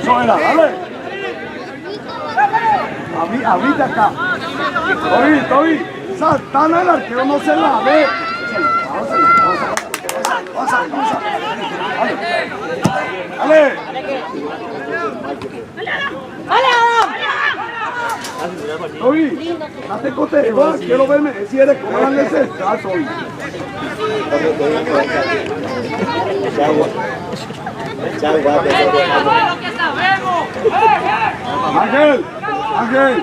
Eso era, dale. Ahorita acá. Toby. Santana, el arquero no se la ve. Pasa. Dale. Toby, date cotejo, quiero verme si eres como la necesidad, Toby. Ángel.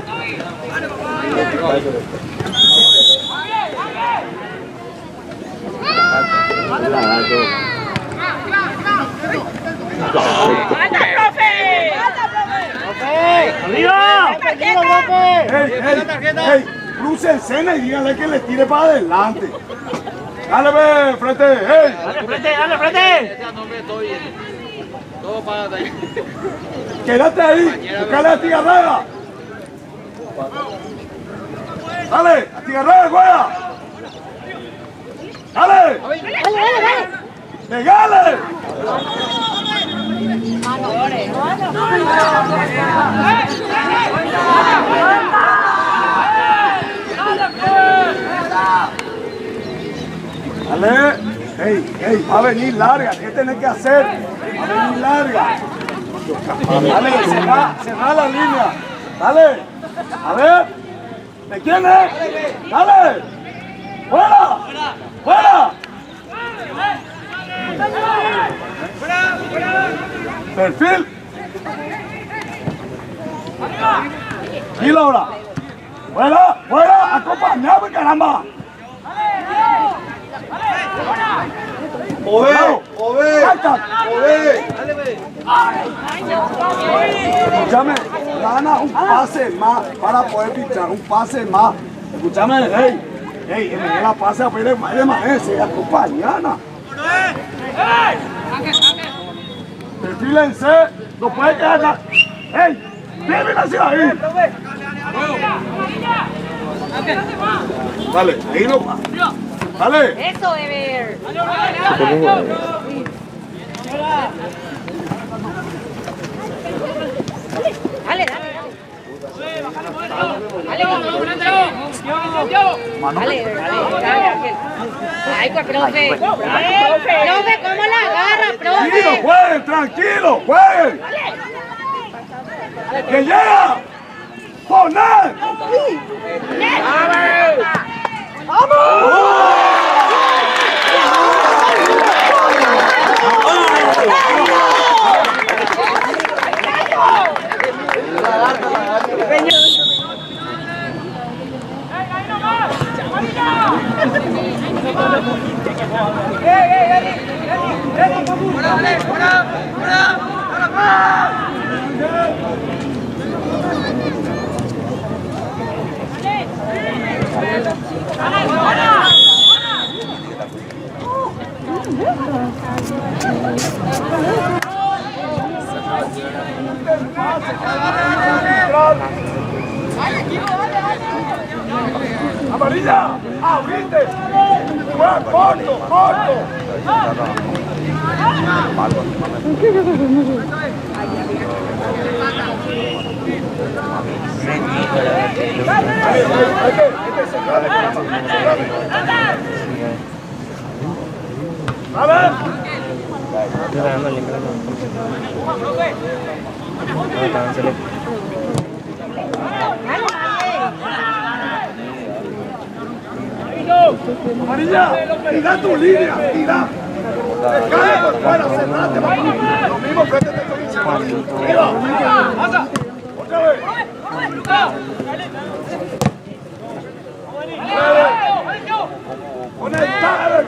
¡Ey! Crucen y díganle que le tire para adelante. Dale, ve, frente. ¡Ey! Dale, frente. Todo para ahí. Quédate ahí. Buscale a Tigarrera. Dale, a Tigarrera, juega. Dale. ¡Pegale! Dale. Ey, va a venir larga. ¿Qué tenés que hacer? Va a venir larga. Dale, cerrá la línea. Dale. A ver. ¿De quién es? Dale. ¡Fuera! Perfil. Y Laura. Fuera, acompañame, caramba. Ove. Escúchame, gana un pase más para poder fichar, un pase más. Escúchame, hey, la pase a Pérez Maese, acompañana. Perfílense, no puede quedar. ¡Ey! ¡Vienen hacia ahí! Dale, ahí no va. Dale. Eso, Ever. Dale. Ay, pues, profe. Profe, ¿cómo la agarra, profe? Tranquilo, jueguen. ¡Que llega! ¡Poner! ¡Vamos! Amarilla, ahorita, corto. A ver. Amarilla, tira tu línea, tira. Te cae por fuera, cerrate, papá. Lo mismo frente te estoy diciendo. Pasa. Otra vez.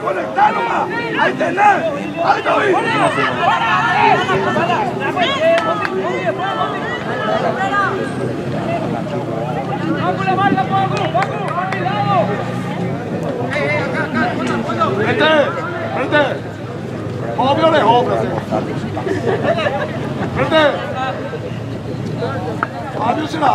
Conectar nomás. Ahí tenés. Ahí está bien. Frente. Obvio de obra. Frente. Adiós será.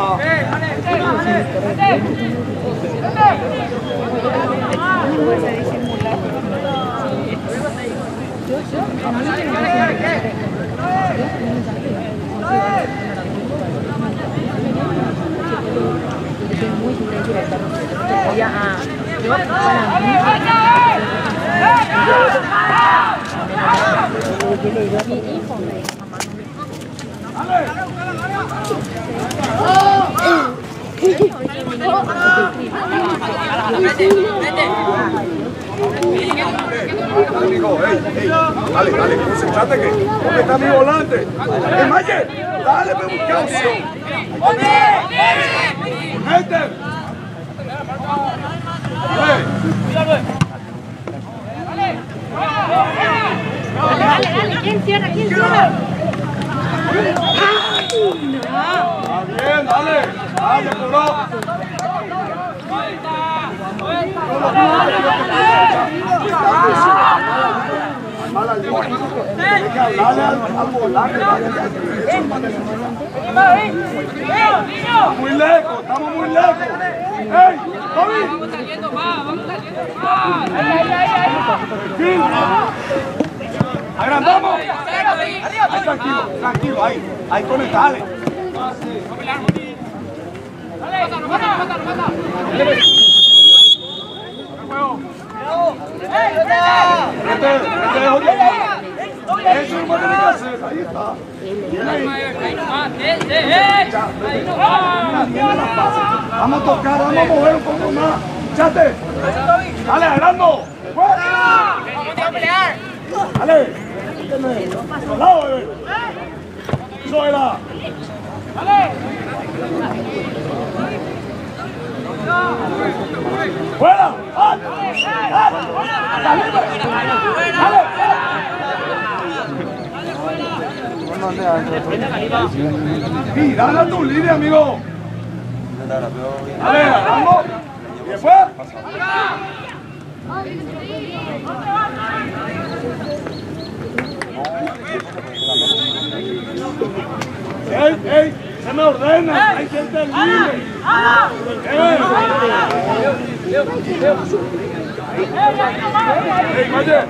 Dale, dale, concentrate que porque está mi volante. Mayer, dale, me busca opción. Gente. Dale, ¿quién cierra? ¿Quién cierra? Está bien, dale. Dale, curó. Mala línea. Hay que hablarle al volante. Muy lejos, estamos muy lejos. ¡Ey! ¡Toby! ¡Fin! ¡Agrandamos! Ahí, tranquilo, tranquilo, ahí conectale. Eso es lo que tiene que hacer, ahí está. Vamos a tocar, vamos a mover un poco más. ¡Chate! ¡Dale, Agrando! ¡Dale! ¡Lado, bebé! ¡Eso era! ¡Fuera! ¡Sí, dale a tu línea, amigo! ¡Dale, vamos! ¿Y después? ¡Ey, ey! ¡Se me ordena! ¡Hay gente libre! ¡Ey, Mayer!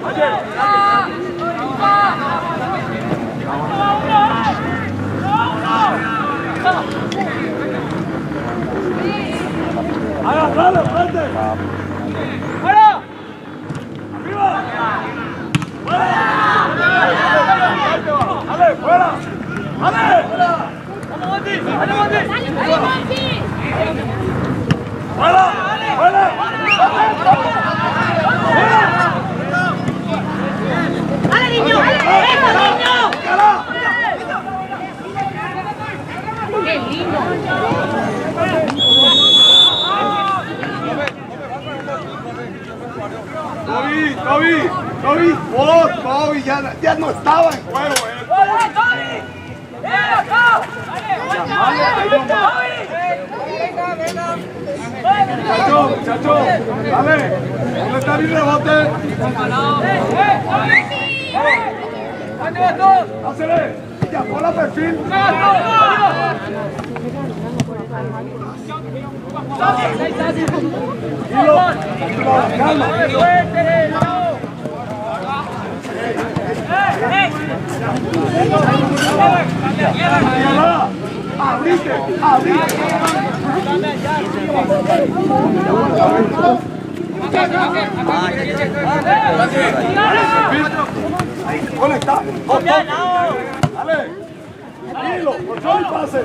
¡Dale, frente! ¡Fuera! ¡Arriba! ¡Fuera! ¡Dale, fuera! ¡Dale! ¡Vamos, Mati! ¡Dale, Mati! ¡Fuera! ¡Fuera! ¡Dale, niño! ¡Eso, niño! ¡Qué lindo! Toby, ya no estaba en juego. Muchacho, dale, ¿dónde está mi rebote? Hácele, ya pon la perfil. Calma. Abrite. Conecta. Dale. Tranquilo, control y pase.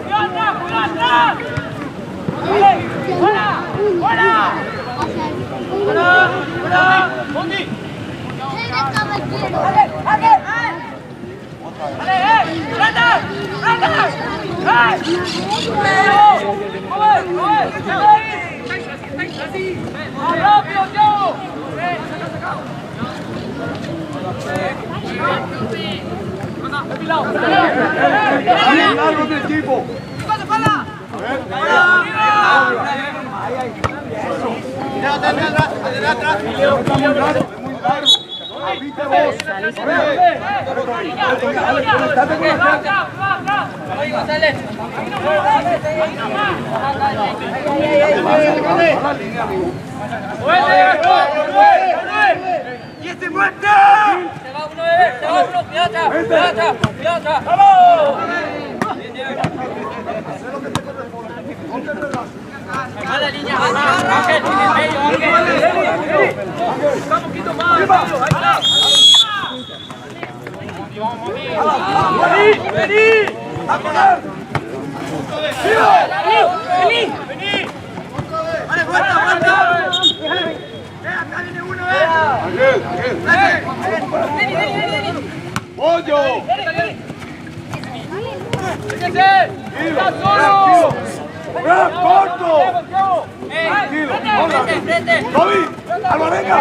Largo del equipo. Viste vos. ¡Y este muerte! Se va uno, ¡Piota! ¡Vamos! A la línea, Ángel, en el medio, Ángel. Un poquito más, ahí está. ¡Vení! ¡A correr! ¡Vení! ¡Vale, vuelta! ¡Acá viene uno, Ángel. ¡Pollo! ¡Está solo! ¡Corto! Tranquilo, hola. ¡Toby! ¡Alba, venga!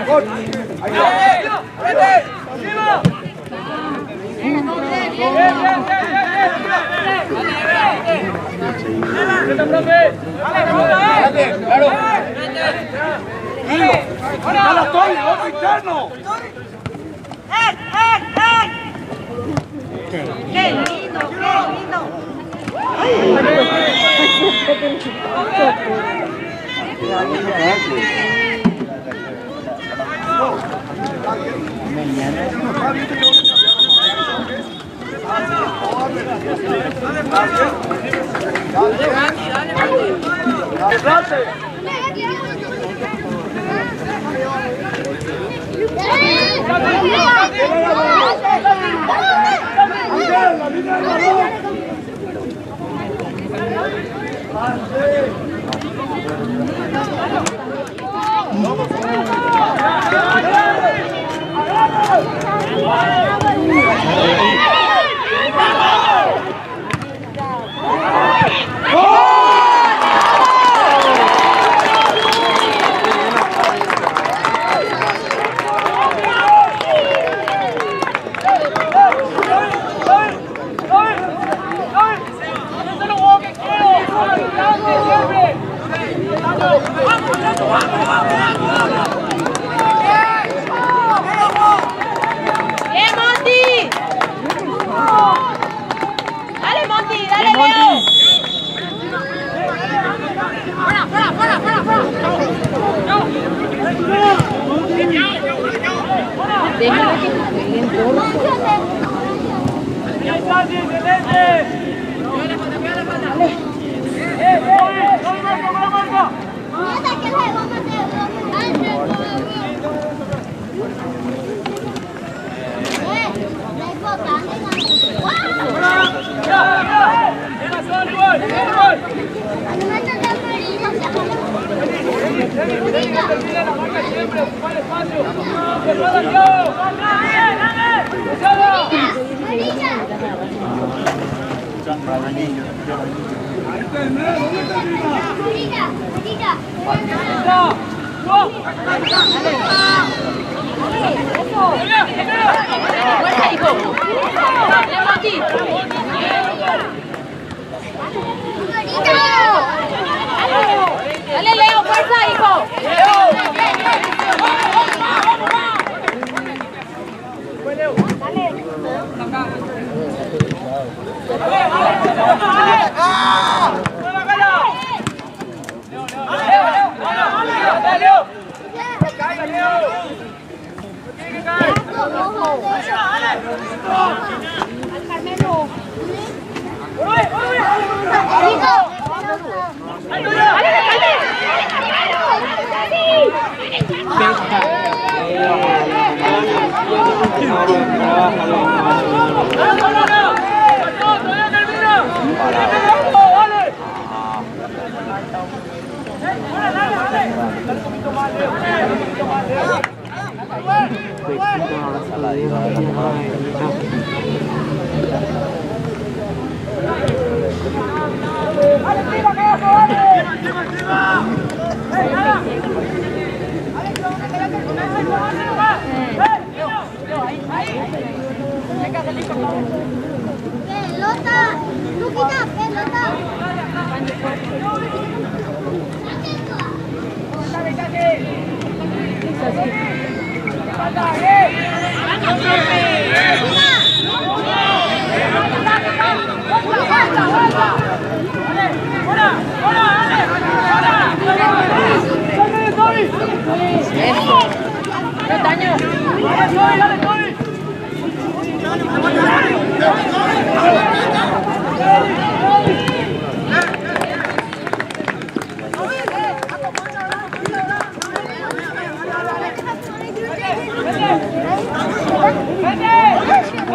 ¡Corto! ¡Ahí va! ¡Dale, Toby! ¡Otro interno! ¡Qué lindo! Dale, Leo, fuerza, hijo. Pelota, Luquita, pelota. Vete!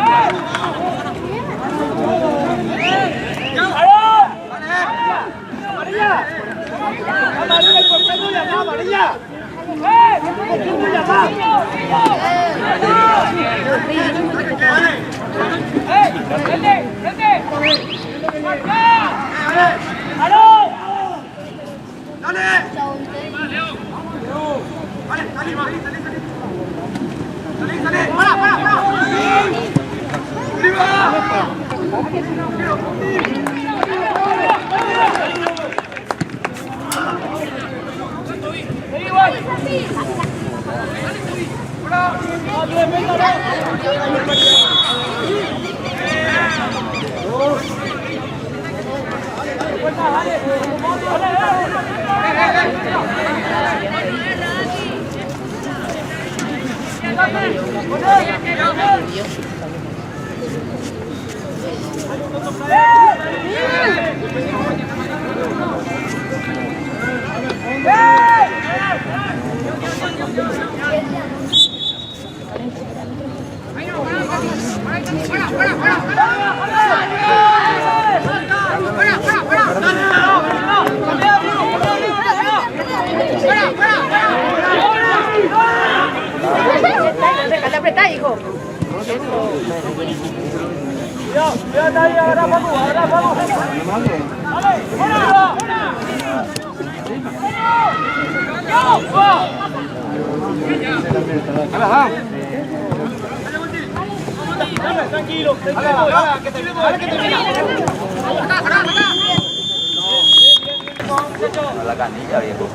Déjale apretar, hijo. Tranquilo, que termina. A la canilla, viejo.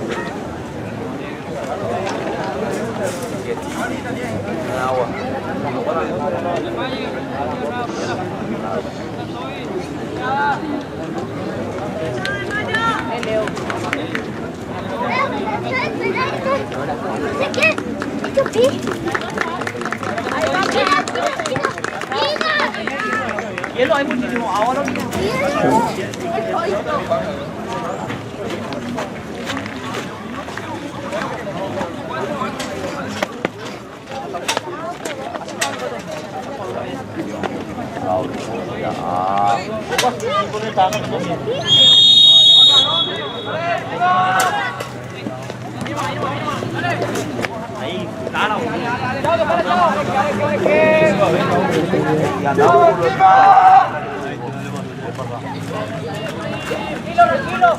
Agua. Hielo hay muchísimo, ahora ahí, claro. Tranquilo.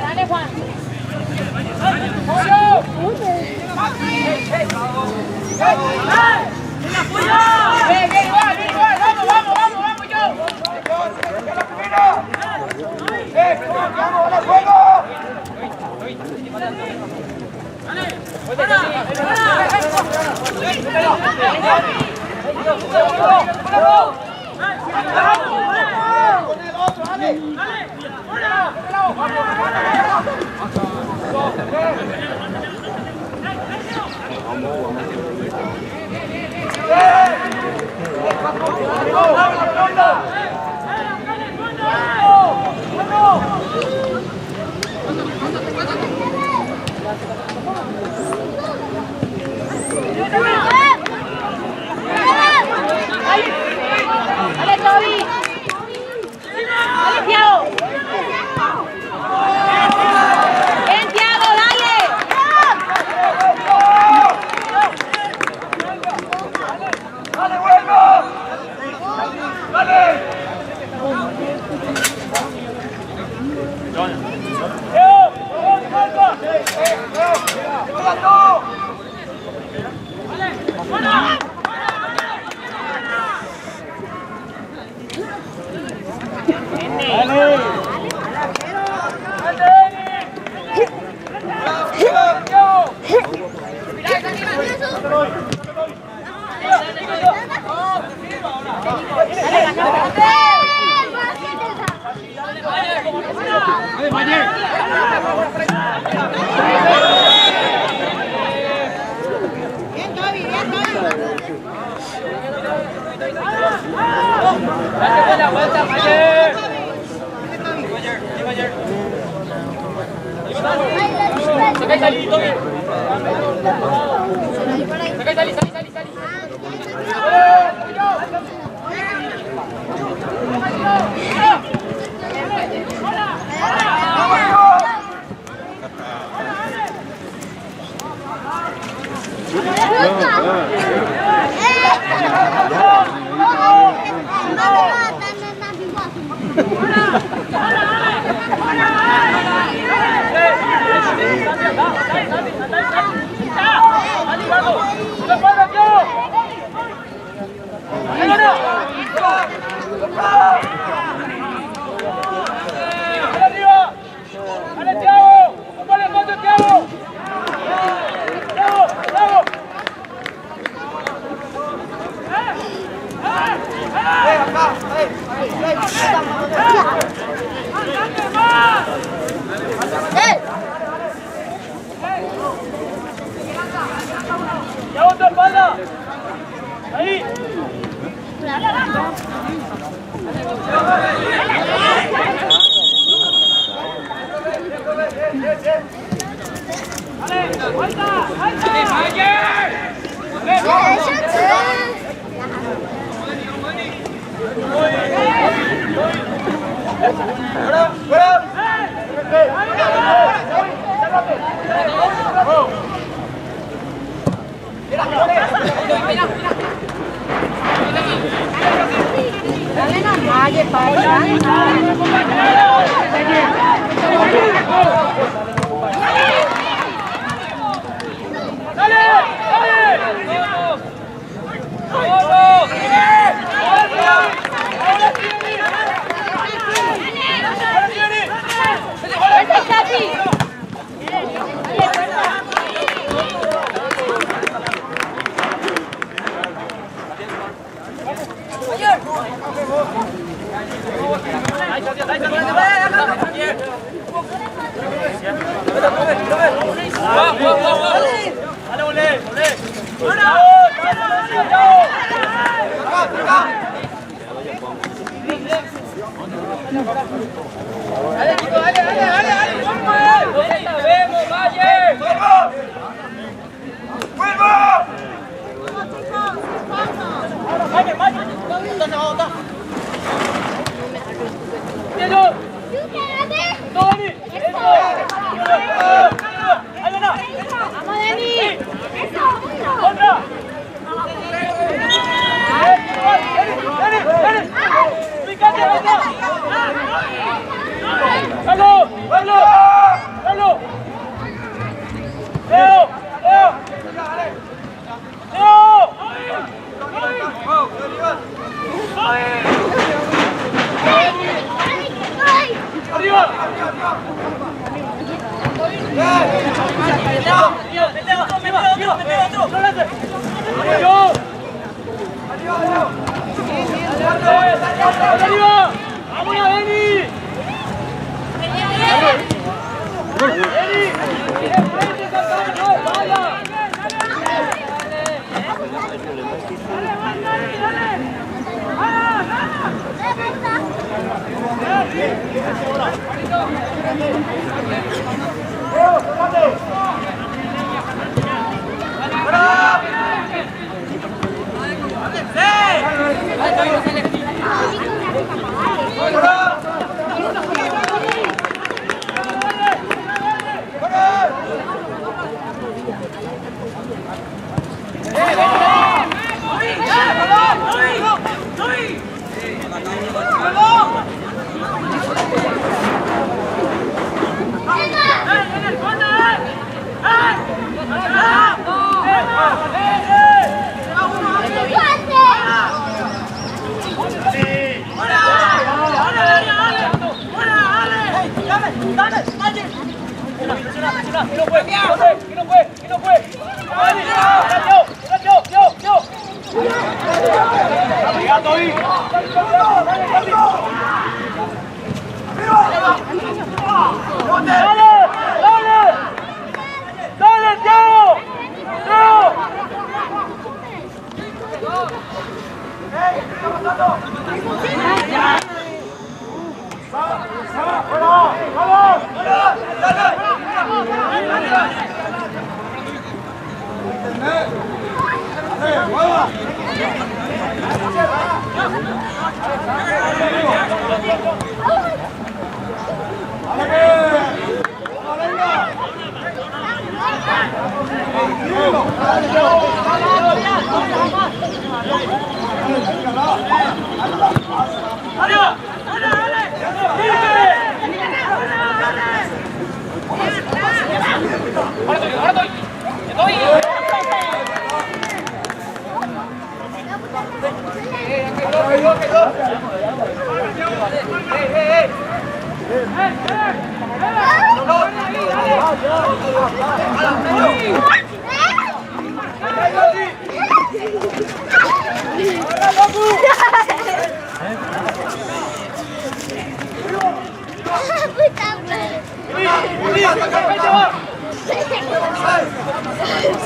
Dale, Juan. Dale, Toby. Dale, Thiago. Ven, Thiago, dale. ¡Dale, vuelvo! ¡Dale! ¡Ya otra espalda! ¡Ahí! Dale nomás, que pasa.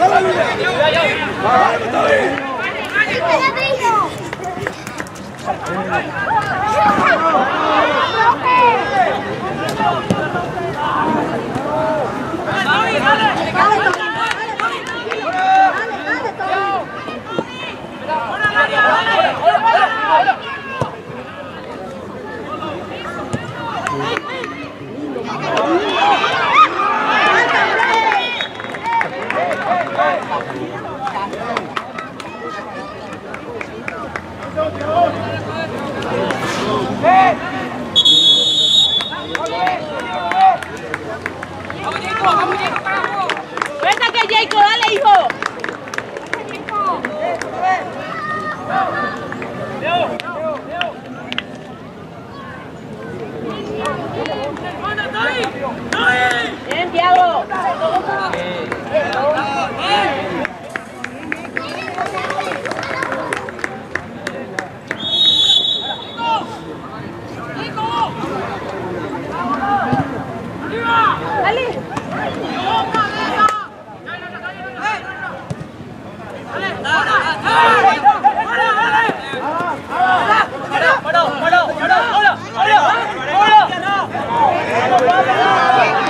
pasa la línea. Está bien. ¡Suéltate, Jacob! ¡Dale, hijo! ¡Bien, Thiago!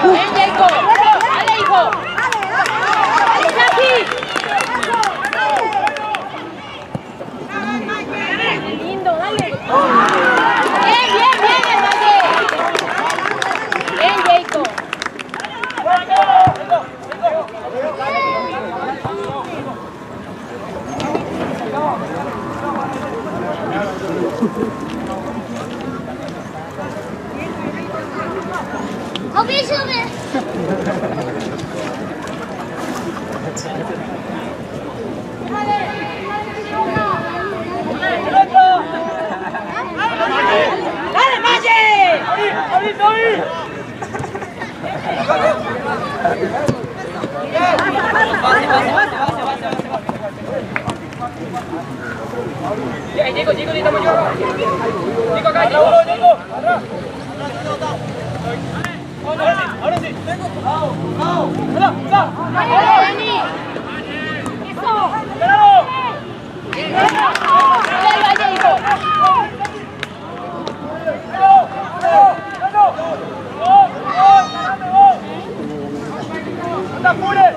¡Bien, Jacob! ¡Dale, hijo! ¡Dale, Jackie! ¡Lindo, dale! ¡Bien, bien, bien, hermano! ¡Bien, Jacob! ¡Dale, Valle! Chico, necesitamos yo. Chico, acá, Chico. Atrás. Ahora sí. ¡Dani! ¡Eso! ¡Claro! ¡Dale, Valle, hijo! ¡No te apures!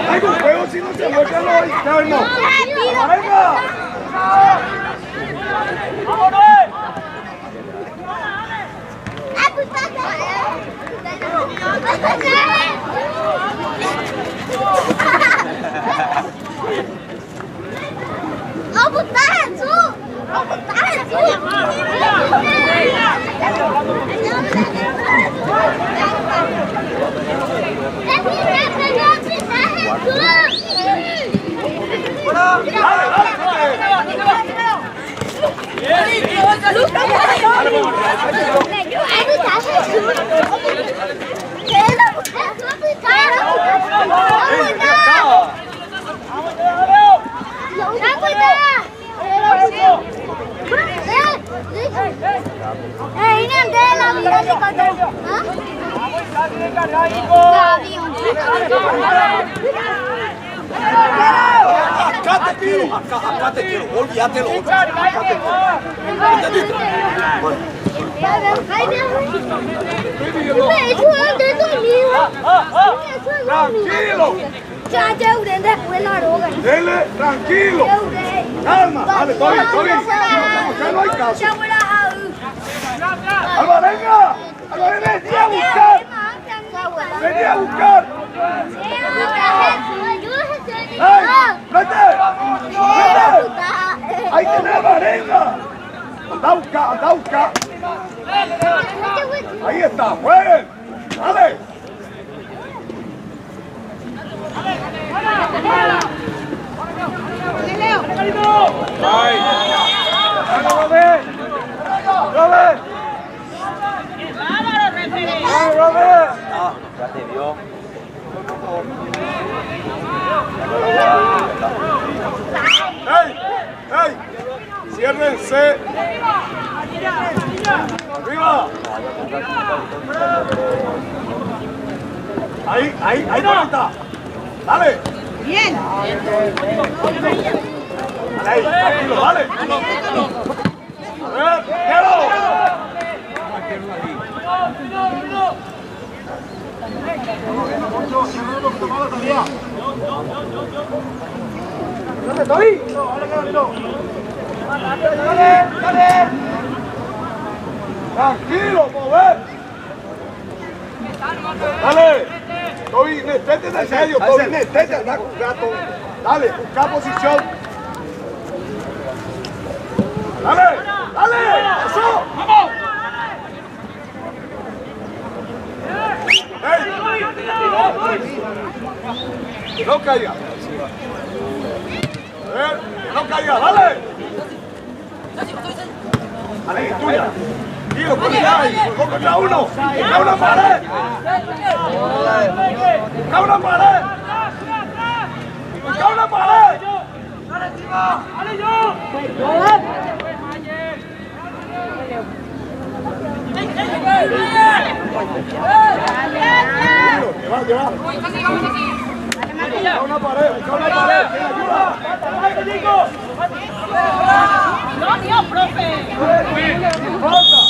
Hay un juego si no se muestra lo externo. ¡Venga! ¡Vámonos! Ini ada lagi ¡Cata! te quiero, acá te quiero, olvídate lo otro. Acá te quiero. ¿Entendiste? Bueno. Tranquilo. Dele, tranquilo. Calma, dale, Toby. Ya no hay caso. Alvarenga, vení a buscar. Vení a buscar. ¡Ey! ¡Vete! ¡Vete! ¡Ahí tiene Alvarenga! Anda a buscar. Ahí está, jueguen. Dale. Robert. Ya te vio. ¡Ey! ¡Ciérrense! ¡Arriba! Ahí, Dorita. Dale. Bien. Ahí, tranquilo, dale. A ver, quiero. Tranquilo, mover. Dale. Toby, métete en serio, Toby, métete, anda con gato. Dale, busca posición. Dale, eso. Vamos. No caiga. No caiga, dale. Dale, es tuya. Tiro, ponle ahí. Contra uno. Busca una pared. Busca una pared. Busca una pared. Dale, yo. Lleva. Busca una pared. Ayuda. ¡No, Dios, profe! ¡Falta!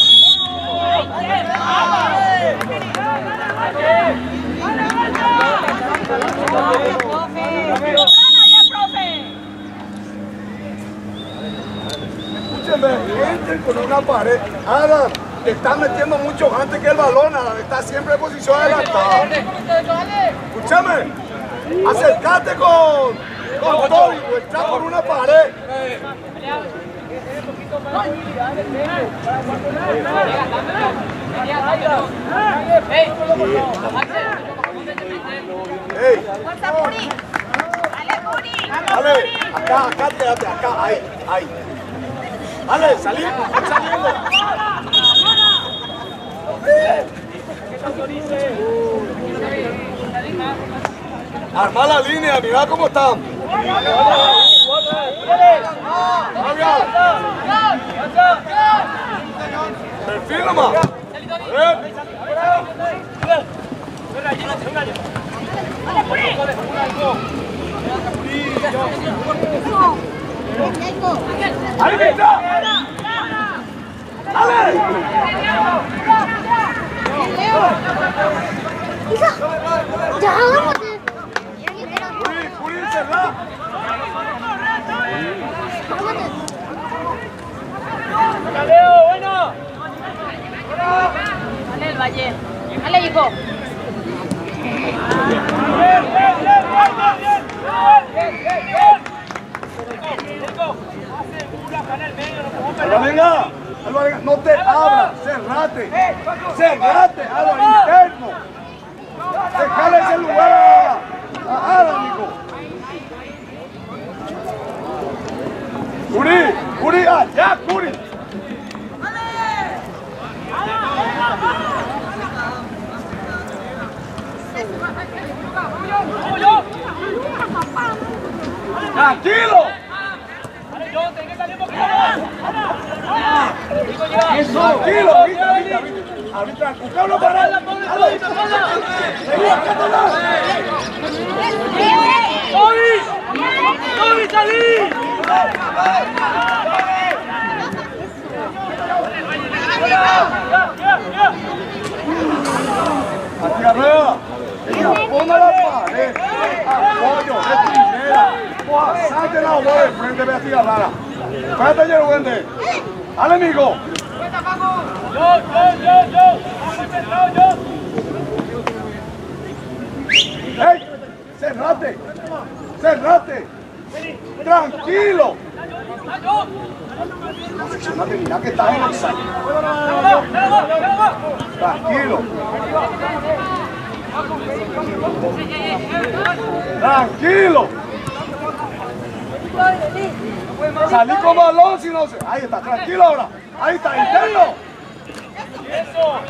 Escúchenme, entren con una pared. Adam, te están metiendo mucho antes que el balón, Adam, está siempre en posición adelantada. Escúchame, acércate con Toby, o está por una pared. ¡Ey! Dale, acá, quédate, acá, ahí. Dale, saliendo. Arma la línea, mira cómo están. Perfil nomás. ¡Ahí está! ¡Dale! ¡Curí, cerrá! ¡Leo, bueno! Dale el Valle. Dale, hijo. Alvarenga, no te abras, cerrate a lo interno. Dejale ese lugar a Adam, amigo. Curi, allá, Curi. Tranquilo. Tranquilo, ahorita, busca una parada. ¡Toby, salí! Salte la bola de frente, Beatriz Lara. Espérate, Yero Wende. Dale, amigo. ¡Ey! ¡Cerrate! ¡Cerrate! ¡Tranquilo! Cerrate, mira que estás en el saque. Tranquilo. Tranquilo. Salí con balón si no se... Ahí está, tranquilo ahora. Ahí está, interno. Eso,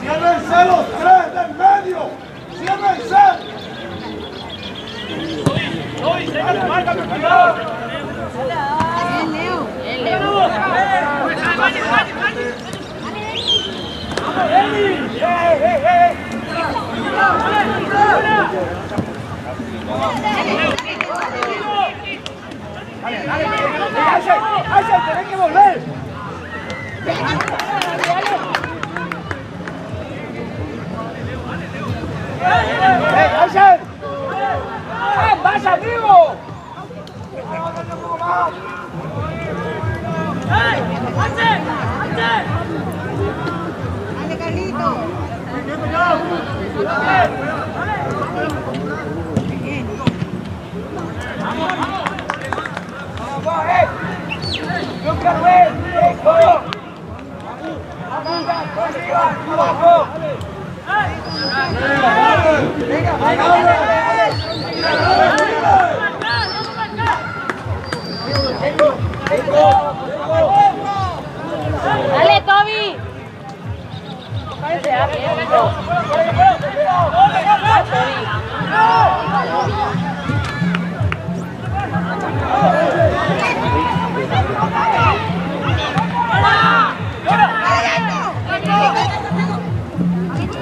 Ciérrense los tres del medio. Ciérrense. Aysen, tenés que volver. Aysen. ¡Vas, amigo! Dale, Carlito. Dale, Toby.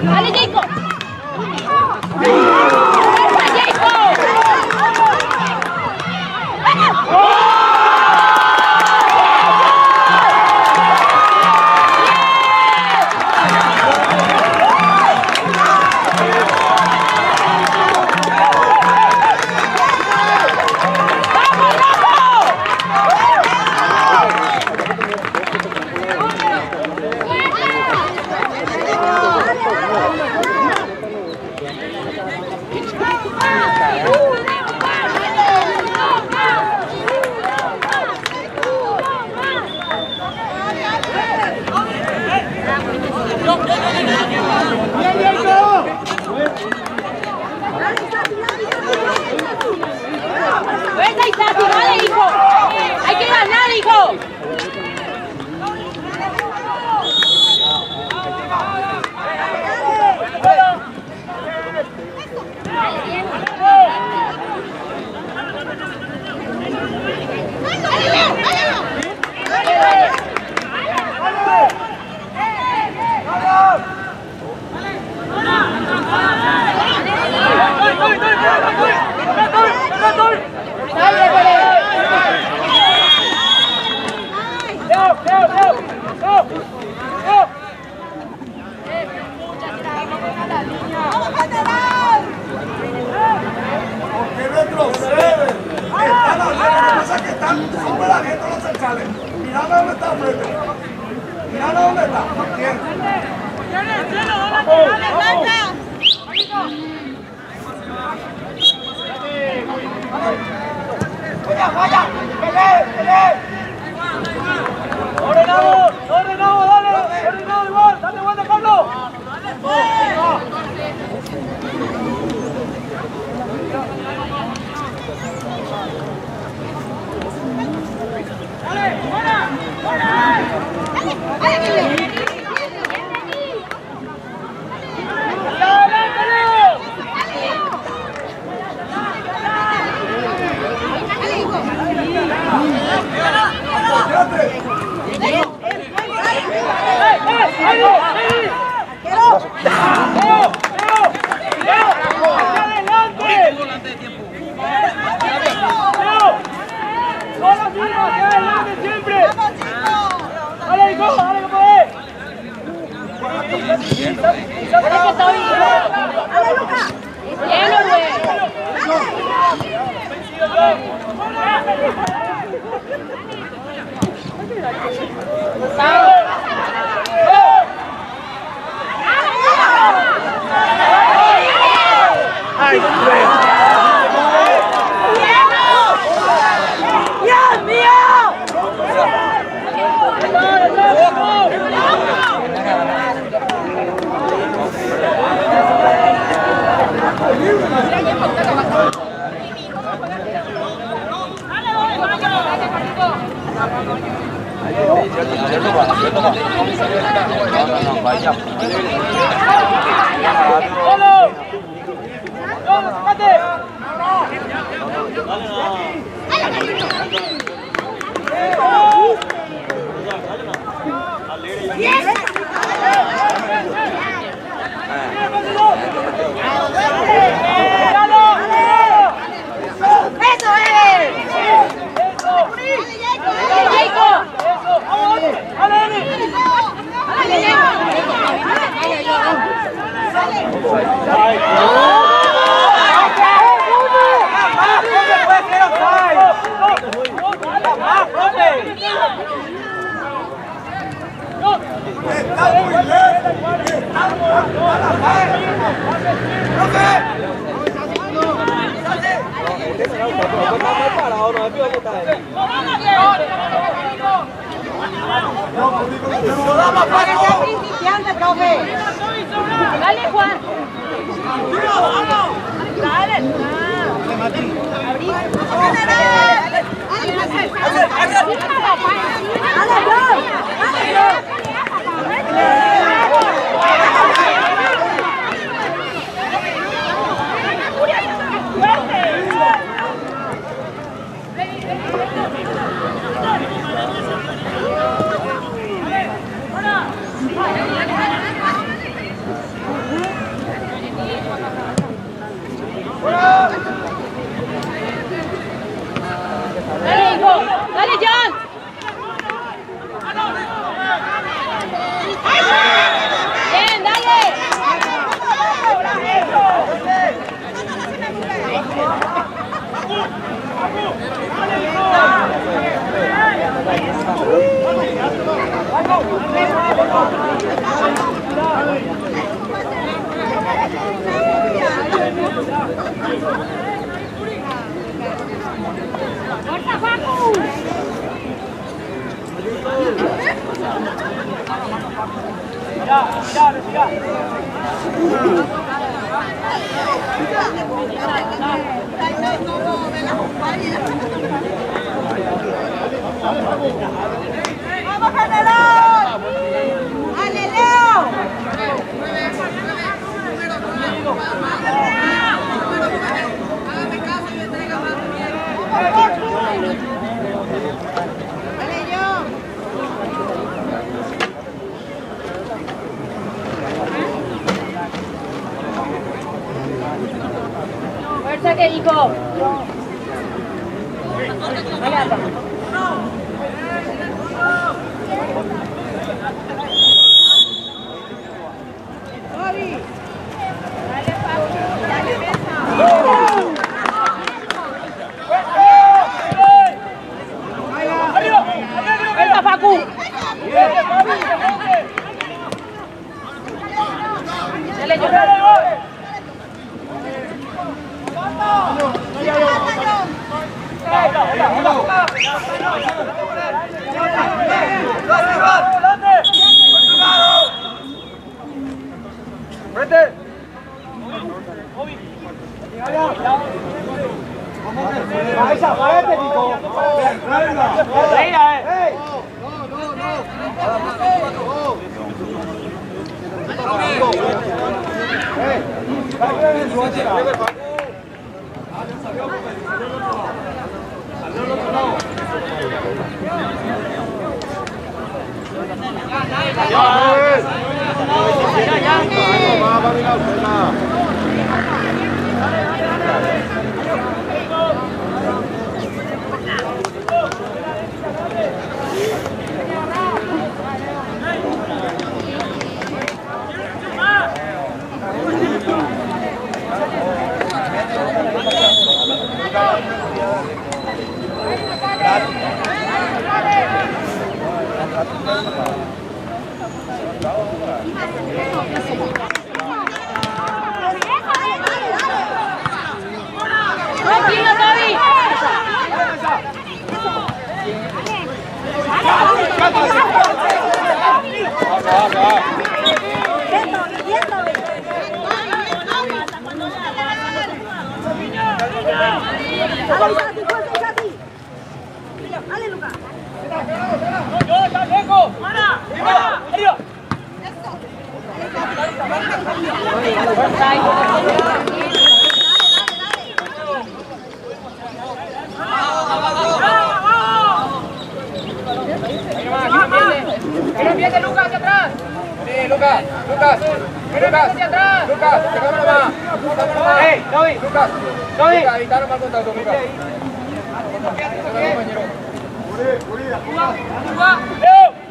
Dale, Jacob. Venga, Isati, vale, hijo. Hay que ganar, hijo. ¿Por qué retroceden? Están adelante, pasa que están súper abiertos los centrales. Mirá dónde está frente. Mirá dónde está. ¿Quién? ¡Vaya! ¡Pelé! ¡Ordenado! ¡Dale! ¡Ordenado igual! ¡Dale vuelta, Carlos! ¡Dale! Dale, Juan. Dale. Dale, hijo. Dale, John. Bien, dale. ¡Fuerza, Facu! ¡Vamos, general! ¡Ale, Leo! Fuerza que hijo. Fuerza, Facu. Dale, yo. Dale, Lucas. Que no empiece Lucas hacia atrás. Sí, Lucas. Lucas hacia atrás. Lucas, dejamos nomás. Hey, David. Lucas. Evitaron mal contacto, Lucas. Leo.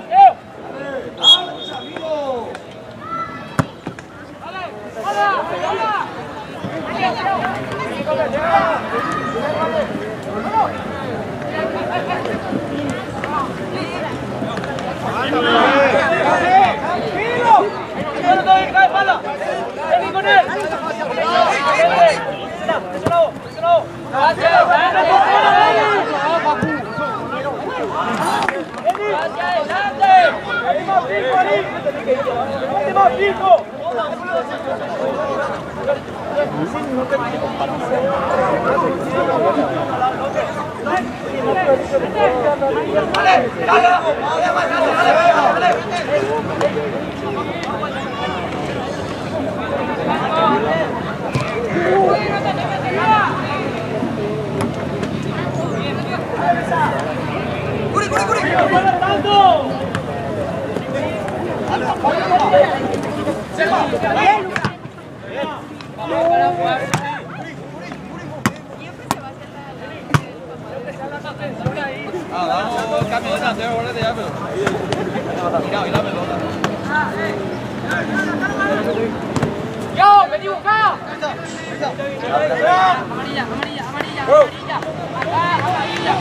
Yo, vení buscado. Amarilla. Acá, amarilla.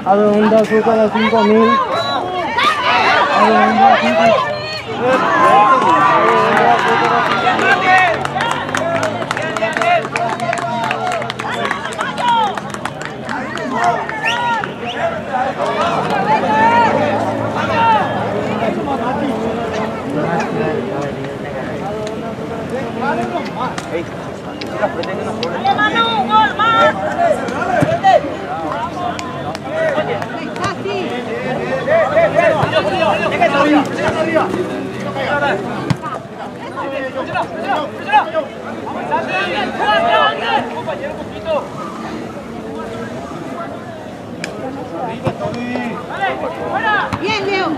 Adonda azúcar a 5.000. Adonda azúcar. Bien, Leo.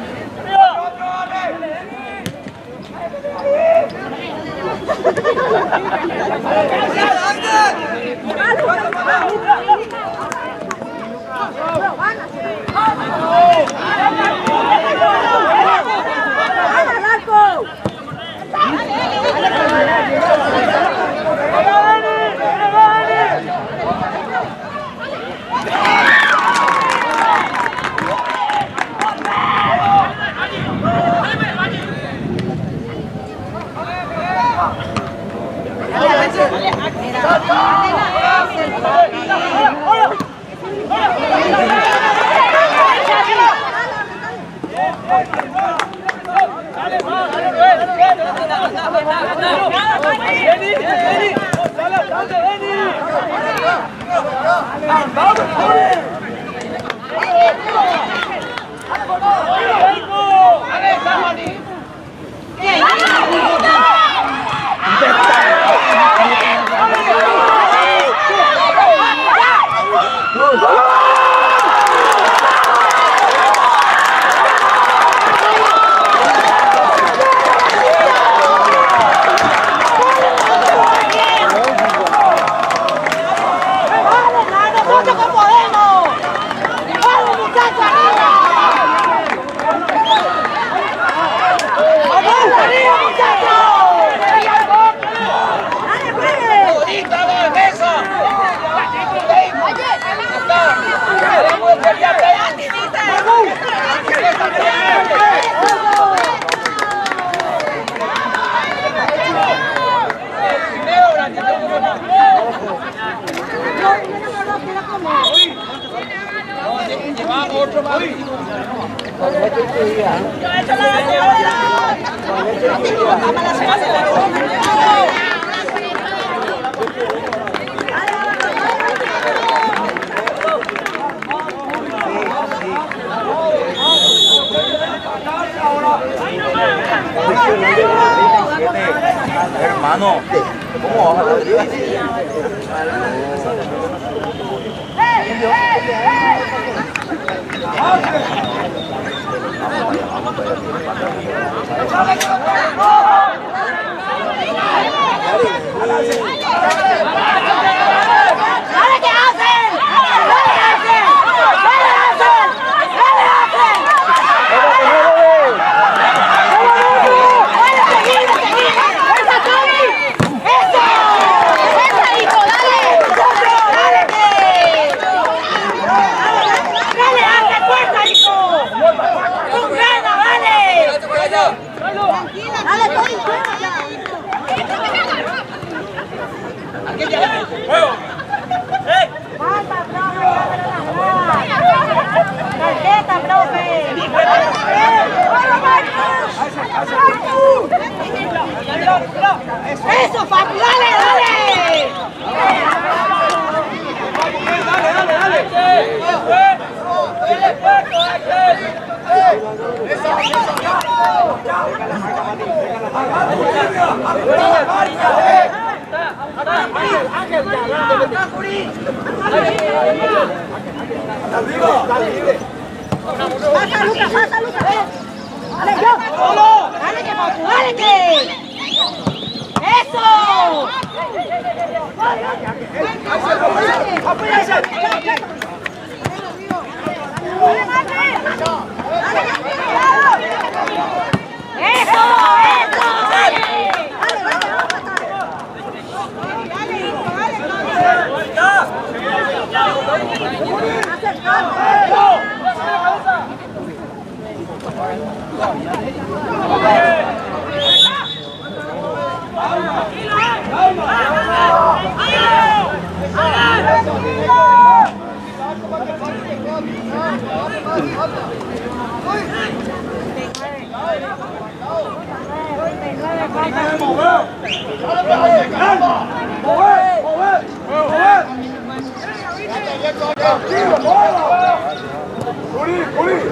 Hermano, ¿cómo vas a hablar? ¡Eso, papi! ¡Dale, dale! ¡Pasa, Lucas! ¡Pasa, Lucas! ¡Dale, yo! ¡Dale, que papu! ¡Dale, que! ¡Eso!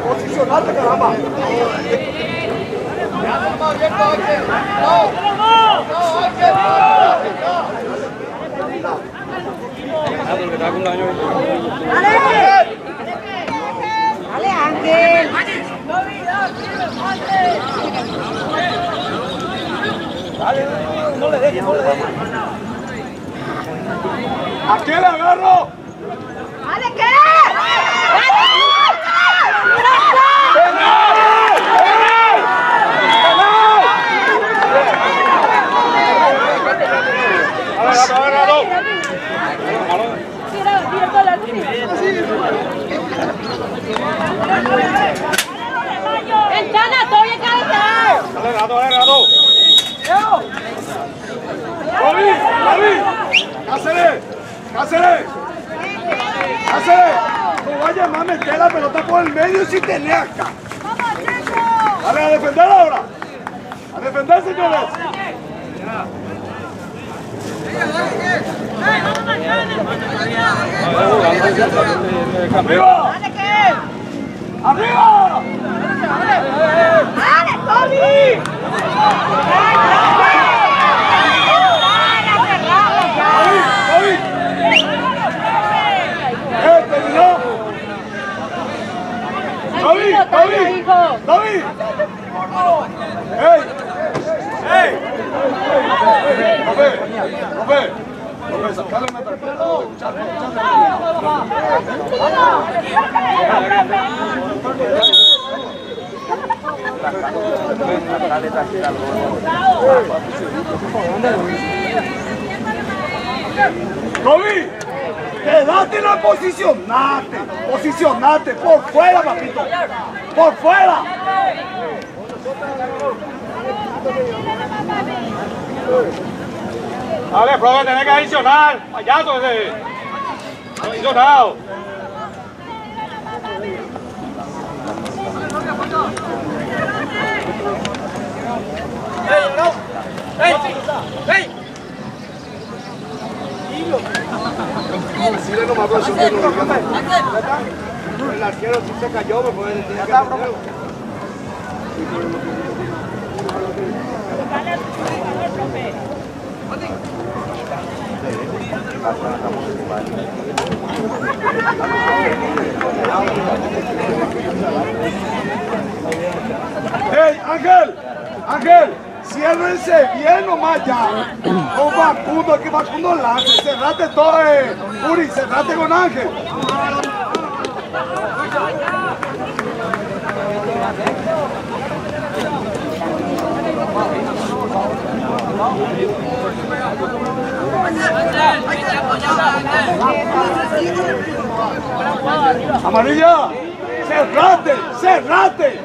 Posicionate, caramba. No le dejes, no le dejes. ¿A quién le agarro? ¡Ale, qué! ¡Ventana, todavía cabeza! ¡David! ¡David! ¡Cáceres! ¡Cáceres! ¡Cáceres! No vaya a meter la pelota por el medio si tenés acá. Dale, a defender ahora. A defender, señores. ¡Arriba! ¡Arriba! ¡Dale, Toby! ¡Terminó! ¡David! ¡David! ¡David! ¡Ey! ¡Ey! ¡Profe! ¡Profe! ¡Profe! ¡Sacale una tarjeta! ¡Toby! ¡Quédate en la posicionate! ¡Posicionate! ¡Por fuera, papito! ¡Por fuera! Dale, profe, tenés que adicionar. Payaso ese. Adicionado. El arquero si se cayó, me puede decir que ¡Hey, Ángel! ¡Ángel! Ciérrense bien nomás ya. Con Facundo, que Facundo lance. Cerrate todo, Uri, cerrate con Ángel. Amarilla, cerrate, cerrate.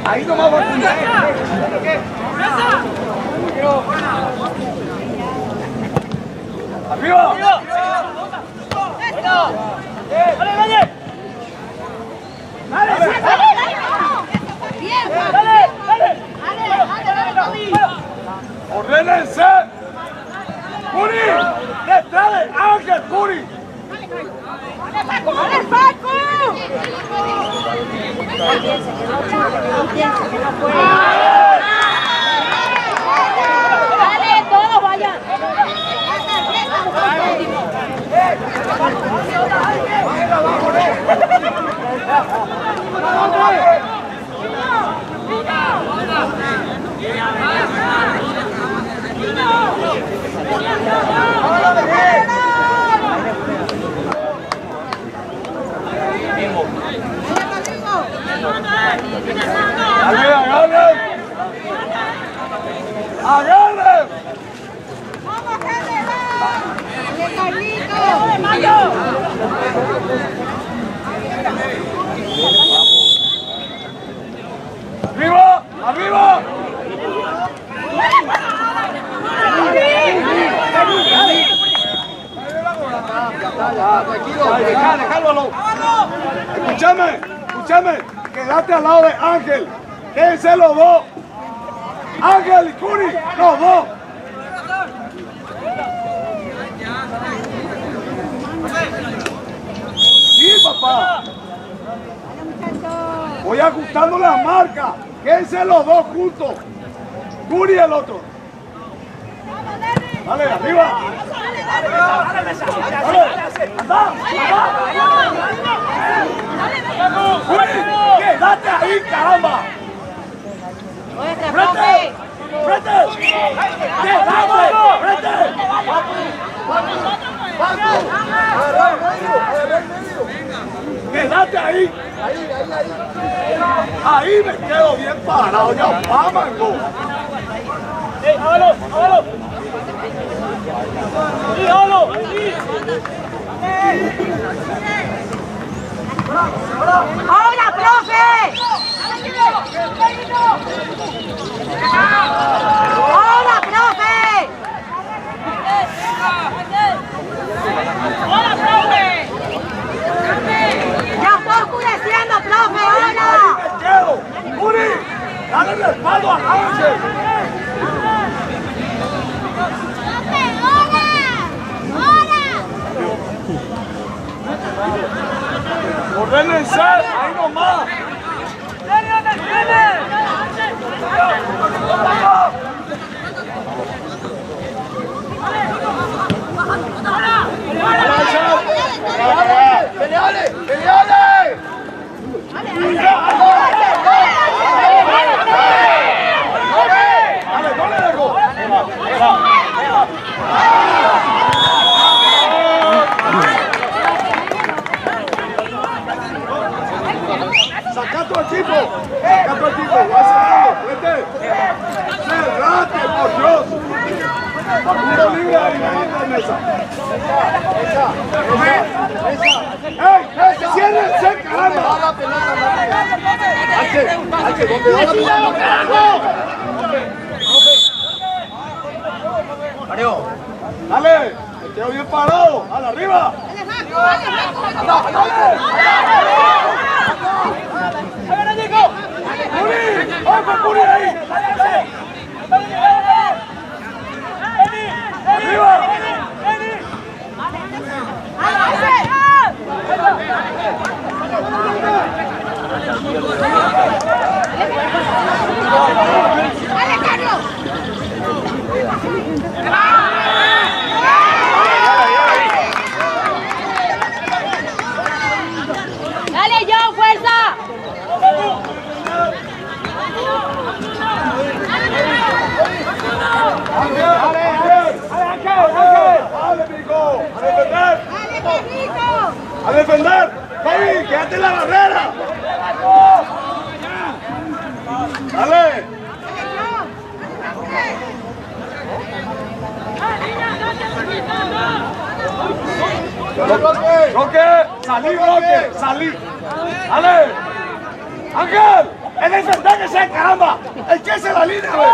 Ahí nomás va a ¡arriba! ¡Ordénense! ¡Curi! ¡Detrás de Ángel, Curi! ¡Dale, Paco! ¡Dale, todos vayan! ¡Agarren! ¡Agarren! ¡Vamos, general! ¡De Carlito! ¡De Mayo! ¡Arriba! ¡Arriba! Escúchame, escúchame, quédate al lado de Ángel, quédense los dos, Ángel y Curi, los dos. Sí, papá. ¡Dale, muchachos! Voy ajustando las marcas. Quédense los dos juntos. Curi y el otro. Dale, arriba. Dale, anda. Curi, quédate ahí, caramba. ¡Frente! ¡Frente! ¡Quédate! ¡Frente! ¡Quédate ahí! Ahí me quedo bien parado, ya vámango. ¡Hágalo! ¡Hágalo! ¡Sí, hágalo! ¡Ahora, profe! ¡Ahora, profe! ¡Hola, profe! ¡Ya está oscureciendo, profe! ¡Hola! Ahí me quedo. ¡Curi! ¡Dale el respaldo a Ángel! ¡Ordénense! ¡Ahí nomás! ¡Peleale! ¡Peleale! ¡Dale, no le dejo! ¡Saca tu equipo! ¡Saca tu equipo! ¡Va cerrando! ¡Vete! ¡Cerrate, por Dios! ¡Facundo libre ahí! ¡La mesa! ¡Ey! ¡Ciérrense, caramba! ¿Dónde va la pelota? Mario. ¡Dale! ¡Me quedo bien parado! ¡A la arriba! ¡Curi! ¡Vamos, Curi ahí! ¡Arriba! ¡Dale, Carlos! ¡Dale, John, fuerza! ¡A defender! ¡David, quédate en la barrera! ¡Dale! ¡Roque! ¡Salí, Roque! ¡Salí! ¡Dale! ¡Ángel! ¡El defender que sea, caramba! ¡El que se la línea, güey!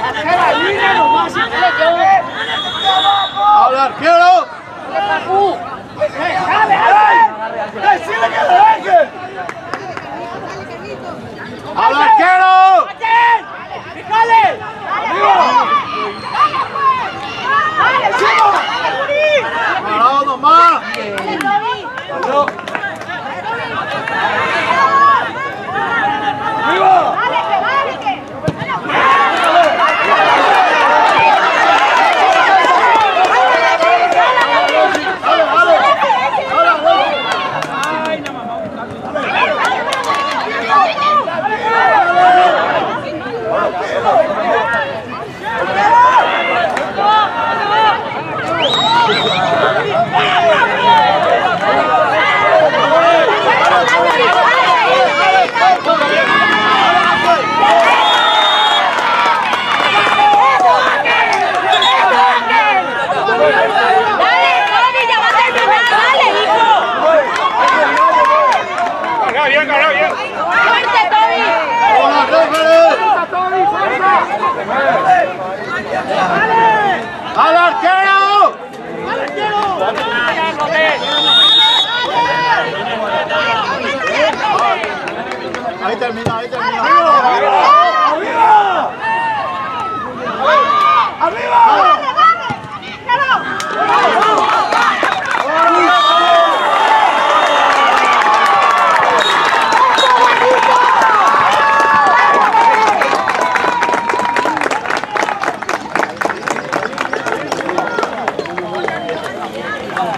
¡Hacer la línea nomás! ¡Habla, arquero! ¡Dale, dale! ¡Decile que le deje! ¡Habla, arquero! ¡Dale! ¡Arriba! ¡Parado nomás! ¡Arriba! ¡Al arquero! Ahí termina, ahí termina.